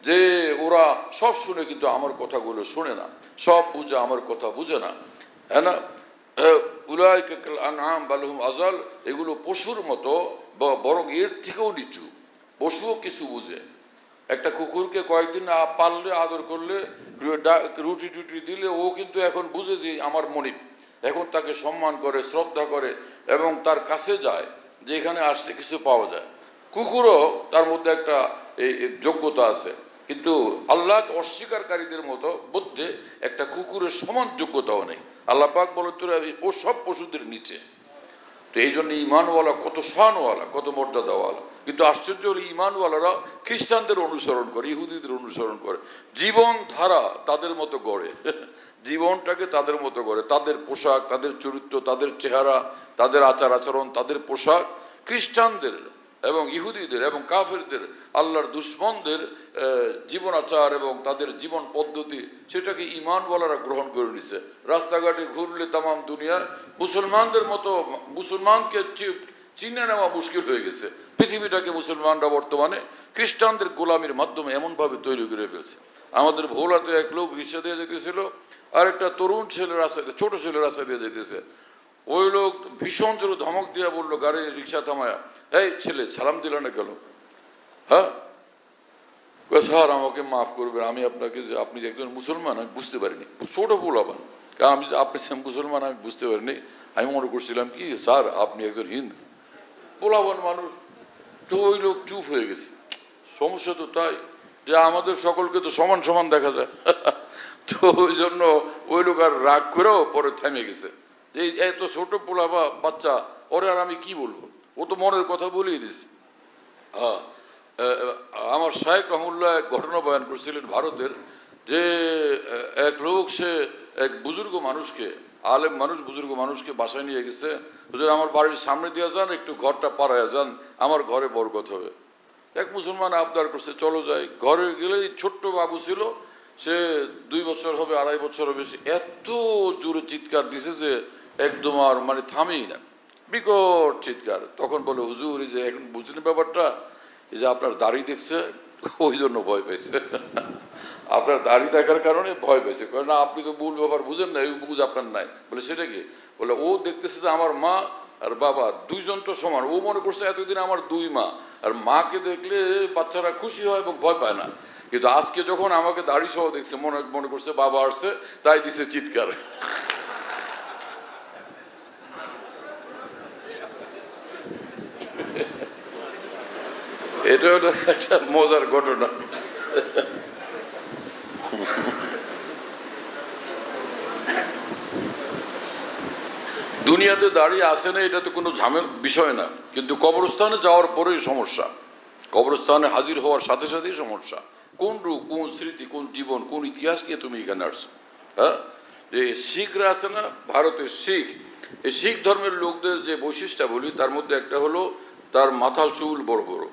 যে ওরা সব শুনে কিন্তু আমার কথাগুলো শুনে না, সব বুঝে আমার কথা বুঝে না, হ্যাঁ না? উলাইকা কাল আনআম বাল হুম আযাল, এগুলো পশুর মতো, বরং এর থেকেও নিচু। পশুও কিছু বুঝে। একটা কুকুরকে কয়েকদিন পাললে, আদর করলে, রুটি টুটি দিলে, ও কিন্তু এখন বুঝে যে আমার মনিব, এখন তাকে সম্মান করে, শ্রদ্ধা করে এবং তার কাছে যায় যে এখানে আসলে কিছু পাওয়া যায়। কুকুরও তার মধ্যে একটা এই যোগ্যতা আছে, কিন্তু আল্লাহকে অস্বীকারীদের মতো মধ্যে একটা কুকুরের সমান যোগ্যতাও নেই। আল্লাহ পাক বলেন তোরা সব পশুদের নিচে। তো এই জন্য ইমানওয়ালা কত শানওয়ালা, কত মর্যাদাওয়ালা। কিন্তু আশ্চর্য হল ইমানওয়ালারা খ্রিস্টানদের অনুসরণ করে, ইহুদিদের অনুসরণ করে, জীবন ধারা তাদের মতো গড়ে, জীবনটাকে তাদের মতো গড়ে, তাদের পোশাক, তাদের চরিত্র, তাদের চেহারা, তাদের আচার আচরণ, তাদের পোশাক খ্রিস্টানদের এবং ইহুদিদের এবং কাফেরদের, আল্লাহর দুশ্মনদের জীবন আচার এবং তাদের জীবন পদ্ধতি, সেটাকে ঈমানওয়ালারা গ্রহণ করে নিছে। রাস্তাঘাটে ঘুরলে তামাম দুনিয়া মুসলমানদের মতো, মুসলমানকে চিনে নেওয়া মুশকিল হয়ে গেছে। পৃথিবীটাকে মুসলমানরা বর্তমানে খ্রিস্টানদের গোলামির মাধ্যমে এমনভাবে তৈরি করে ফেলছে। আমাদের ভোলাতে এক লোক রিক্সা দিয়ে যেতেছিল, আর একটা তরুণ ছেলে রাস্তা, ছোট ছেলে রাস্তা দিয়ে যেতেছে। ওই লোক ভীষণ জোরে ধমক দিয়ে বললো, গাড়ি রিক্সা থামায়া, এই ছেলে সালাম দিল না কেন? হ্যাঁ স্যার আমাকে মাফ করবেন, আমি আপনাকে, যে আপনি যে একজন মুসলমান আমি বুঝতে পারিনি। ছোট ভুল আবার, কারণ আমি আপনি মুসলমান আমি বুঝতে পারিনি, আমি মনে করছিলাম কি স্যার আপনি একজন হিন্দু। পোলাবান মানুষ। তো ওই লোক চুপ হয়ে গেছে। সমস্যা তো তাই যে আমাদের সকলকে তো সমান সমান দেখা যায়। তো ওই জন্য ওই লোক আর রাগ করেও পরে থেমে গেছে। এই এত ছোট পোলাবা বাচ্চা, ওরে আর আমি কি বলবো, ও তো মনের কথা বলেই দিছে। হ্যাঁ, আমার শায়েখ রহমতুল্লাহ এক ঘটনা বয়ান করছিলেন ভারতের, যে এক লোক সে এক বুজুর্গ মানুষকে, আলেম মানুষ, বুজুর্গ মানুষকে বাসায় নিয়ে গেছে, হুজুর আমার বাড়ির সামনে দিয়ে যান, একটু ঘরটা পাড়ায় যান, আমার ঘরে বরকত হবে। এক মুসলমান আবদার করছে, চলো যাই। ঘরে গেলে ছোট্ট বাবু ছিল, সে 2 বছর হবে, 2.5 বছর হবে, সে এত জোরে চিৎকার দিছে যে একদম আর মানে থামেই না, বিকট চিৎকার। তখন বলে, হুজুর এই যে এখন বুঝলেন ব্যাপারটা, এই যে আপনার দাড়ি দেখছে ওই জন্য ভয় পাইছে। আপনার দাড়ি দেখার কারণে ভয় পেয়েছে। না আপনি তো মূল ব্যাপার বুঝেন না, এই বুঝ আপনার নাই। বলে সেটা কি? বলে ও দেখতেছে যে আমার মা আর বাবা দুইজন তো সমান। ও মনে করছে এতদিন আমার 2 মা, আর মাকে দেখলে বাচ্চারা খুশি হয় এবং ভয় পায় না, কিন্তু আজকে যখন আমাকে দাড়ি সহ দেখছে মনে করছে বাবা আসছে, তাই দিছে চিৎকার। এটা হলো একটা মজার ঘটনা। দুনিয়াতে দাঁড়িয়ে আসে না, এটা তো কোনো ঝামেল বিষয় না, কিন্তু কবরস্থানে যাওয়ার পরেই সমস্যা। কবরস্থানে হাজির হওয়ার সাথে সাথেই সমস্যা। কোন রূপ, কোন স্মৃতি, কোন জীবন, কোন ইতিহাস নিয়ে তুমি এখানে আসছো? হ্যাঁ, যে শিখরা আছে না, ভারতের শিখ, এই শিখ ধর্মের লোকদের যে বৈশিষ্ট্য বলি, তার মধ্যে একটা হলো তার মাথার চুল বড় বড়,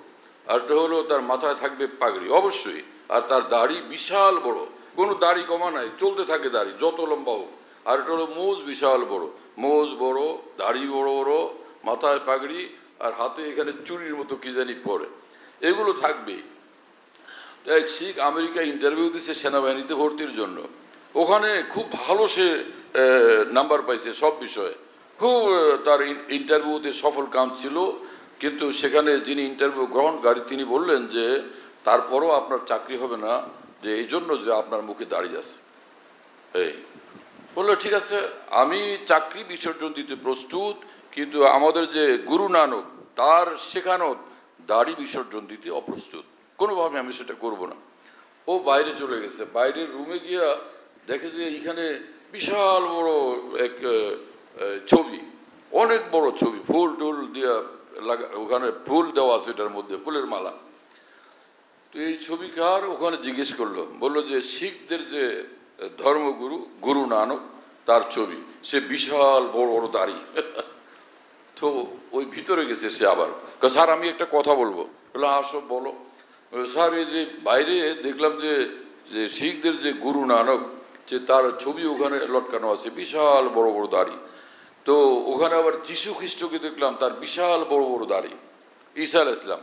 আরটা হলো তার মাথায় থাকবে পাগড়ি অবশ্যই, আর তার দাড়ি বিশাল বড়, কোনো দাড়ি কমা নাই, চলতে থাকে দাড়ি যত লম্বা হোক। আর এটা হলো মোজ বিশাল বড়, মোজ বড়, দাড়ি বড় বড়, মাথায় পাগড়ি, আর হাতে এখানে চুরির মতো কি জানি পরে, এগুলো থাকবেই। এক শিখ আমেরিকা ইন্টারভিউ দিচ্ছে সেনাবাহিনীতে ভর্তির জন্য। ওখানে খুব ভালো সে নাম্বার পাইছে সব বিষয়ে, খুব তার ইন্টারভিউতে সফল কাম ছিল। কিন্তু সেখানে যিনি ইন্টারভিউ গ্রহণকারী তিনি বললেন যে তারপরও আপনার চাকরি হবে না, যে এই জন্য যে আপনার মুখে দাঁড়িয়ে আছে। এই বললো ঠিক আছে, আমি চাকরি বিসর্জন দিতে প্রস্তুত, কিন্তু আমাদের যে গুরু নানক তার শেখানো দাড়ি বিসর্জন দিতে অপ্রস্তুত, কোনোভাবে আমি সেটা করব না। ও বাইরে চলে গেছে, বাইরের রুমে গিয়া দেখে যে এখানে বিশাল বড় এক ছবি, অনেক বড় ছবি, ফুল টুল দিয়া লাগা, ওখানে ফুল দেওয়া আছে, এটার মধ্যে ফুলের মালা। তো এই ছবি কার, ওখানে জিজ্ঞেস করলো, বললো যে শিখদের যে ধর্মগুরু গুরু নানক তার ছবি, সে বিশাল বড় বড় দাড়ি। তো ওই ভিতরে গেছে সে, আবার স্যার আমি একটা কথা বলবো। বললো আসো বলো। স্যার এই যে বাইরে দেখলাম যে যে শিখদের যে গুরু নানক, যে তার ছবি ওখানে লটকানো আছে, বিশাল বড় বড় দাড়ি। তো ওখানে আবার যীশু খ্রিস্টকে দেখলাম, তার বিশাল বড় বড় দাড়ি, ঈসা আলাইহিস সালাম।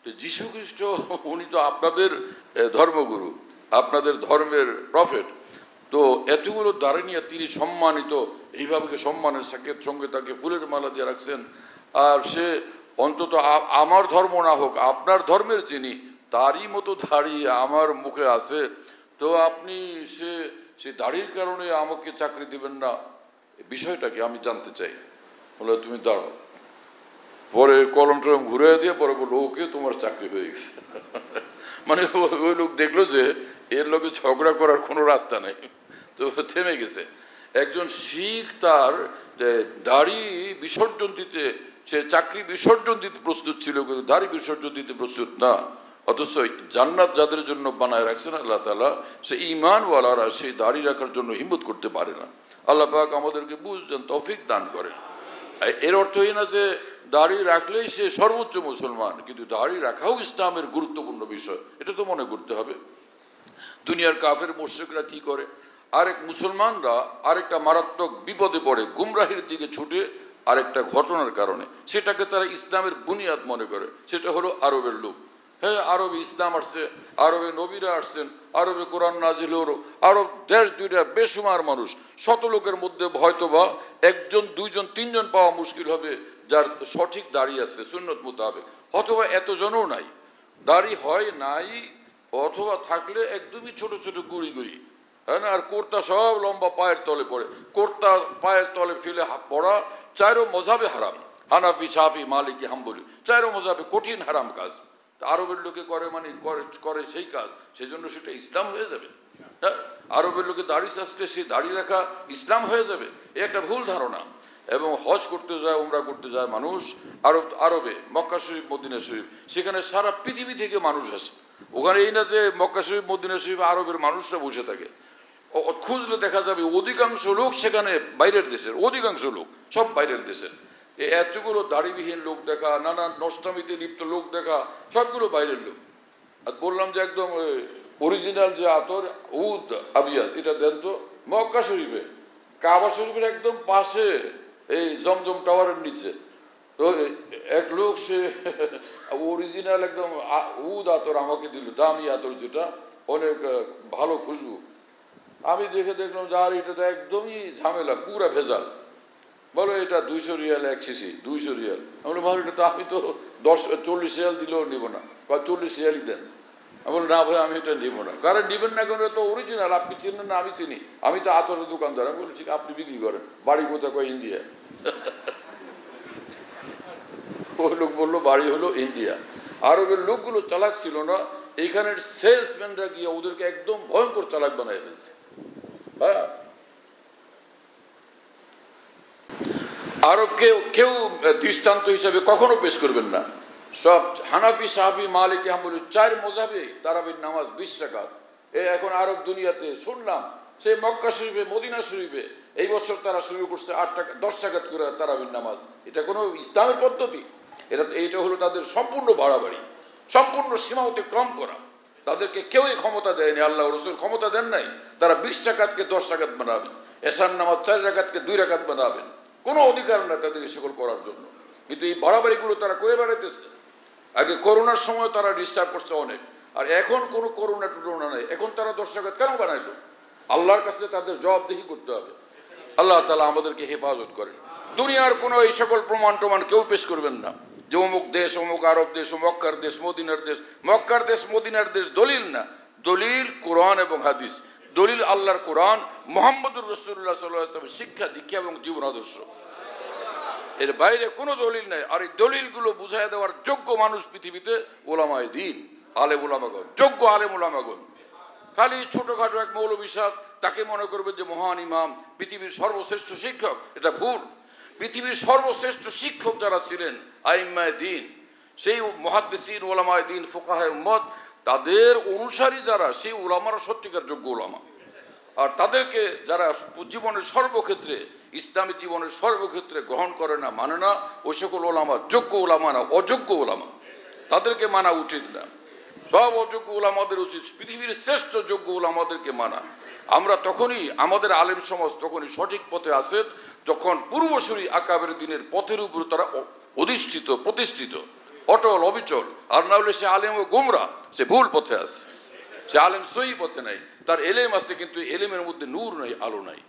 তো যীশু খ্রিস্ট উনি তো আপনাদের ধর্মগুরু, আপনাদের ধর্মের প্রফেট, তো এতগুলো দাঁড়িয়ে নিয়ে তিনি সম্মানিত, এইভাবে সম্মানের সঙ্গে তাকে ফুলের মালা দিয়ে রাখছেন। আর সে অন্তত আমার ধর্ম না হোক, আপনার ধর্মের যিনি, তারই মতো দাঁড়িয়ে আমার মুখে আছে, তো আপনি সে দাড়ির কারণে আমাকে চাকরি দিবেন না, বিষয়টাকে আমি জানতে চাই। বলে তুমি দাঁড়াও। পরে কলম টলম ঘুরে দিয়ে পরে বললো ওকে তোমার চাকরি হয়ে গেছে। মানে ওই লোক দেখলো যে এর লোকে ঝগড়া করার কোনো রাস্তা নেই, তো থেমে গেছে। একজন শিখ তার দাড়ি বিসর্জন দিতে, সে চাকরি বিসর্জন দিতে প্রস্তুত ছিল, কিন্তু দাড়ি বিসর্জন দিতে প্রস্তুত না। অথচ জান্নাত যাদের জন্য বানায় রাখছেন আল্লাহ তাআলা, সে ঈমানওয়ালারা সেই দাড়ি রাখার জন্য হিম্মত করতে পারে না। আল্লাহ পাক আমাদেরকে বুঝলেন, তৌফিক দান করেন। এর অর্থ এই না যে দাড়ি রাখলেই সে সর্বোচ্চ মুসলমান, কিন্তু দাড়ি রাখাও ইসলামের গুরুত্বপূর্ণ বিষয়, এটা তো মনে করতে হবে। দুনিয়ার কাফের মুশরিকরা কি করে, আরেক মুসলমানরা আরেকটা মারাত্মক বিপদে পড়ে, গুমরাহির দিকে ছুটে আরেকটা ঘটনার কারণে, সেটাকে তারা ইসলামের বুনিয়াদ মনে করে। সেটা হলো আরবের লোক। হ্যাঁ, আরবে ইসলাম আসছে, আরবে নবীরা আসছেন, আরবে কোরআন নাজিল হলো, আরব দেশ জুড়ে বেসুমার মানুষ, শত লোকের মধ্যে হয়তোবা 1 জন 2 জন 3 জন পাওয়া মুশকিল হবে যার সঠিক দাড়ি আছে সুন্নত মোতাবেক, অথবা এতজনও নাই, দাড়ি হয় নাই, অথবা থাকলে একদমই ছোট ছোট গুড়ি গুড়ি, হ্যাঁ না, আর কোর্তা সব লম্বা পায়ের তলে পড়ে, কোর্তা পায়ের তলে ফেলে পড়া 4 মজাবে হারাম, হানাফি শাফি মালিকি হাম্বলি 4 মজাবে কঠিন হারাম কাজ। আরবের লোকে করে, মানে করে সেই কাজ, সেজন্য সেটা ইসলাম হয়ে যাবে। হ্যাঁ, আরবের লোকে দাড়ি চাষলে সেই দাড়ি রাখা ইসলাম হয়ে যাবে, এ একটা ভুল ধারণা। এবং হজ করতে যায়, উমরা করতে যায় মানুষ আরবে, মক্কা শরীফ, মদিনা শরীফ, সেখানে সারা পৃথিবী থেকে মানুষ আসে। ওখানে এই না যে মক্কা শরীফ, মদিনা শরীফ আরবের মানুষরা বসে থাকে, খুঁজলে দেখা যাবে অধিকাংশ লোক সেখানে বাইরের দেশের, অধিকাংশ লোক সব বাইরের দেশের। এতগুলো দাড়িবিহীন লোক দেখা, নানা নষ্টামিতে লিপ্ত লোক দেখা, সবগুলো বাইরের লোক। আর বললাম যে একদম অরিজিনাল যে আতর উদ আবিয়াস, এটা দেন তো। মক্কা শরীফে, কাবা শরীফের একদম পাশে, এই জমজম টাওয়ারের নিচে। তো এক লোক সে অরিজিনাল একদম উদ আতর আমাকে দিল, দামি আতর, যেটা অনেক ভালো খুশবু। আমি দেখলাম যে আর এটা তো একদমই ঝামেলা, পুরা ভেজাল। বলো এটা 200 রিয়াল এক শিশি, 200 রিয়াল। আমি ভালো, এটা তো আমি তো 40 রিয়াল দিলেও নিব না, বা 40 রিয়ালই দেন। আমি বলি না ভাই, আমি এটা নিব না। কারণ নিবেন না কেন, তো অরিজিনাল, আপনি চিনেন না, আমি চিনি, আমি তো আতরের দোকানদার। আমি বলি ঠিক, আপনি বিক্রি করেন, বাড়ি কোথায়? কয় ইন্ডিয়া। ওই লোক বললো বাড়ি হলো ইন্ডিয়া। আরবের লোকগুলো চালাক ছিল না, এইখানের সেলসম্যানরা গিয়ে ওদেরকে একদম ভয়ঙ্কর চালাক বানায় ফেলছে। হ্যাঁ, আরবকে কেউ দৃষ্টান্ত হিসাবে কখনো পেশ করবেন না। সব হানাফি, সাহাফি, মালিকি, হাম্বলি 4 মাযহাবে তারাবির নামাজ 20 রাকাত। এখন আরব দুনিয়াতে শুনলাম সেই মক্কা শরীফে, মদিনা শরীফে এই বছর তারা শুরু করছে 8 টাকা 10 টাকাত করে তারাবির নামাজ। এটা কোনো ইসলামের পদ্ধতি? এইটা হলো তাদের সম্পূর্ণ বাড়াবাড়ি, সম্পূর্ণ সীমা অতিক্রম করা। তাদেরকে কেউই ক্ষমতা দেয়নি, আল্লাহ রাসূল ক্ষমতা দেন নাই। তারা 20 রাকাতকে 10 রাকাত বানাবেন, এশার নামাজ 4 রাকাতকে 2 রাকাত বানাবেন, কোনো অধিকার না তাদের সেগুলো করার জন্য। কিন্তু এই বাড়াবাড়িগুলো তারা করে বেড়াইতেছে। আগে করোনার সময় তারা ডিস্টার্ব করছে অনেক, আর এখন কোনো করোনা টুরোনা নাই। এখন তারা 10 রাকাত কেন বানাইলো? আল্লাহর কাছে তাদের জবাবদিহি করতে হবে। আল্লাহ তাআলা আমাদেরকে হেফাজত করেন। দুনিয়ার কোনো এই সকল প্রমাণ টমান কেউ পেশ করবেন না যে অমুক দেশ, অমুক আরব দেশ, মক্কার দেশ, মদিনার দেশ। মক্কার দেশ, মদিনার দেশ দলিল না, দলিল কোরআন এবং হাদিস। দলিল আল্লাহর কোরআন, মুহাম্মদুর রাসূলুল্লাহ সাল্লাল্লাহু আলাইহি ওয়াসাল্লামের শিক্ষা, দীক্ষা এবং জীবন আদর্শ। এর বাইরে কোনো দলিল নাই। আর এই দলিলগুলো বুঝাই দেওয়ার যোগ্য মানুষ পৃথিবীতে ওলামায়ে দ্বীন, আলেম ওলামাগণ, যোগ্য আলেম ওলামাগণ। খালি ছোটখাটো এক মৌলভী সাহেব তাকে মনে করবে যে মহান ইমাম, পৃথিবীর সর্বশ্রেষ্ঠ শিক্ষক, এটা ভুল। পৃথিবীর সর্বশ্রেষ্ঠ শিক্ষক যারা ছিলেন আইম্মায়ে দ্বীন, সেই মুহাদ্দিসিন, ওলামায়ে দ্বীন, ফুকাহায়ে উম্মত, তাদের অনুসারী যারা, সেই ওলামারা সত্যিকার যোগ্য ওলামা। আর তাদেরকে যারা জীবনের সর্বক্ষেত্রে, ইসলামী জীবনের সর্বক্ষেত্রে গ্রহণ করে না, মানে না, ওই সকল ওলামা যোগ্য ওলামা না, অযোগ্য ওলামা। তাদেরকে মানা উচিত না। সব অযোগ্য ওলামাদের উচিত পৃথিবীর শ্রেষ্ঠ যোগ্য ওলামাদেরকে মানা। আমরা তখনই, আমাদের আলেম সমাজ তখনই সঠিক পথে আসেন যখন পূর্বসূরি আকাবের দিনের পথের উপর তারা অধিষ্ঠিত, প্রতিষ্ঠিত, অটল, অবিচল। আর না হলে সে আলেম ও গুমরা, সে ভুল পথে আছে, সে আলেম সহি পথে নাই। তার এলেম আছে কিন্তু এলেমের মধ্যে নূর নাই, আলো নাই।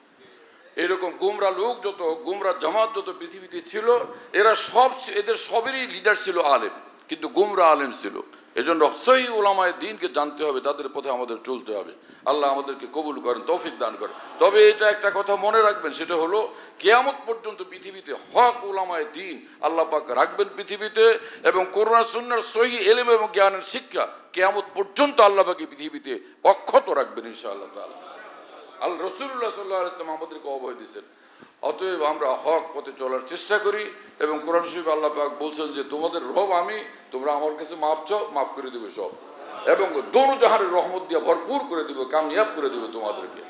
এরকম গুমরা লোক যত, গুমরা জামাত যত পৃথিবীতে ছিল, এরা সব, এদের সবেরই লিডার ছিল আলেম, কিন্তু গুমরা আলেম ছিল। এজন্য সহি উলামায়ে দ্বীনকে জানতে হবে, তাদের পথে আমাদের চলতে হবে। আল্লাহ আমাদেরকে কবুল করেন, তৌফিক দান করেন। তবে এটা একটা কথা মনে রাখবেন, সেটা হলো কিয়ামত পর্যন্ত পৃথিবীতে হক উলামায়ে দ্বীন আল্লাহ পাক রাখবেন পৃথিবীতে, এবং কোরআন সুন্নাহর সহি ইলম এবং জ্ঞানের শিক্ষা কিয়ামত পর্যন্ত আল্লাহ পাক পৃথিবীতে অক্ষত রাখবেন ইনশাআল্লাহ তাআলা। আল্লাহ রাসূলুল্লাহ সাল্লাল্লাহু আলাইহি ওয়াসাল্লাম আমাদেরকে অভয় দিয়েছেন। অতএব আমরা হক পথে চলার চেষ্টা করি। এবং কোরআন শরীফে আল্লাহ পাক বলছেন যে তোমাদের রব আমি, তোমরা আমার কাছে মাফ চাও, মাফ করে দেবে সব, এবং দোনো জাহানের রহমত দিয়ে ভরপুর করে দেবে, কামিয়াব করে দেবে তোমাদেরকে।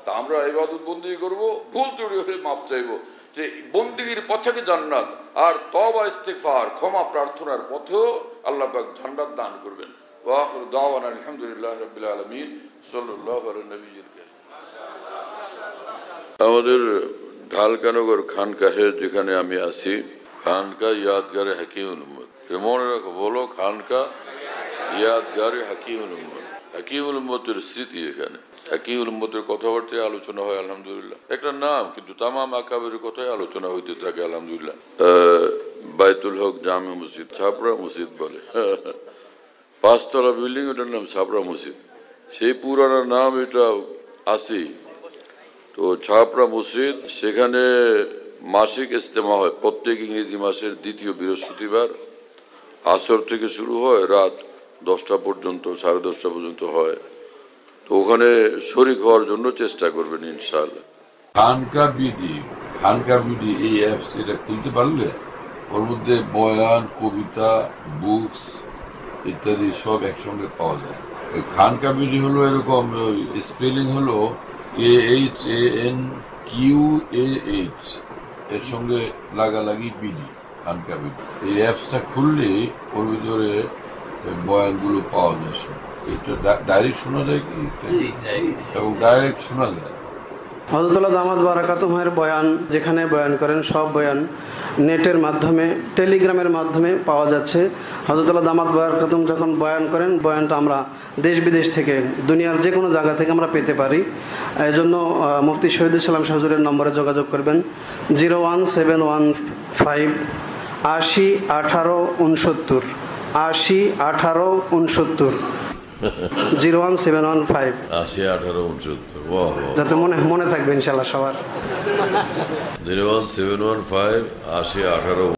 তা আমরা ইবাদত বন্দেগী করবো, ভুল ত্রুটি হলে মাফ চাইবো, যে বন্দেগীর পথে জান্নাত, আর তওবা ইস্তিগফার, ক্ষমা প্রার্থনার পথেও আল্লাহ পাক জান্নাত দান করবেন। ওয়া আখিরু দাওয়ানা আলহামদুলিল্লাহি রাব্বিল আলামিন, সাল্লাল্লাহু আলা নবিয়্যিল কারীম। আমাদের ঢালকানগর খানকাহে যেখানে আমি আছি, খানকা ইয়াদগারে হাকিমুল উম্মত, মনে রাখো, বলো খানকা ইয়াদগারে হাকিমুল উম্মত। হাকিমুল উম্মতের স্মৃতি এখানে, হাকিমুল উম্মতের কথাবার্তায় আলোচনা হয় আলহামদুলিল্লাহ। একটা নাম, কিন্তু তামাম আকাবের কথাই আলোচনা হইতে থাকে আলহামদুলিল্লাহ। বাইতুল হক জামে মসজিদ, ছাপড়া মসজিদ বলে, 5 তলা বিল্ডিং, ওটার নাম ছাপড়া মসজিদ। সেই পুরানো নাম এটা আছে। তো ছাপড়া মসজিদ, সেখানে মাসিক ইজতেমা হয় প্রত্যেক ইংরেজি মাসের দ্বিতীয় বৃহস্পতিবার। আসর থেকে শুরু হয়, রাত 10টা পর্যন্ত, 10:30 পর্যন্ত হয়। তো ওখানে শরীক হওয়ার জন্য চেষ্টা করবেন ইনশাআল্লাহ। খানকা বিধি খানকা বিডি এই অ্যাপস এটা খুলতে পারলে ওর মধ্যে বয়ান, কবিতা, বুকস ইত্যাদি সব একসঙ্গে পাওয়া যায়। ওই খানকা বিডি হলো এরকম, স্পেলিং হলো KHANQAH, এর সঙ্গে লাগালাগি বিডি, খানকা বিডি। এই অ্যাপসটা খুললে ওর ভিতরে বয়ানগুলো পাওয়া যায় সব। এটা ডাইরেক্ট শোনা যায় কি, এবং ডাইরেক্ট শোনা যায়। হযরতুল্লাহ দামাত বারাকাতুহুর বয়ান যেখানে বয়ান করেন সব বয়ান নেটের মাধ্যমে, টেলিগ্রামের মাধ্যমে পাওয়া যাচ্ছে। হযরতুল্লাহ দামাত বারাকাতুহু যখন বয়ান করেন, বয়ানটা আমরা দেশ বিদেশ থেকে, দুনিয়ার যে কোনো জায়গা থেকে আমরা পেতে পারি। এই জন্য মুফতি শহীদুল ইসলাম শাহ হুজুরের নম্বরে যোগাযোগ করবেন 01715 80 18 69 80 18 69 01715 80 18 69। যাতে মনে থাকবে ইনশাআল্লাহ সবার। 01715 80 18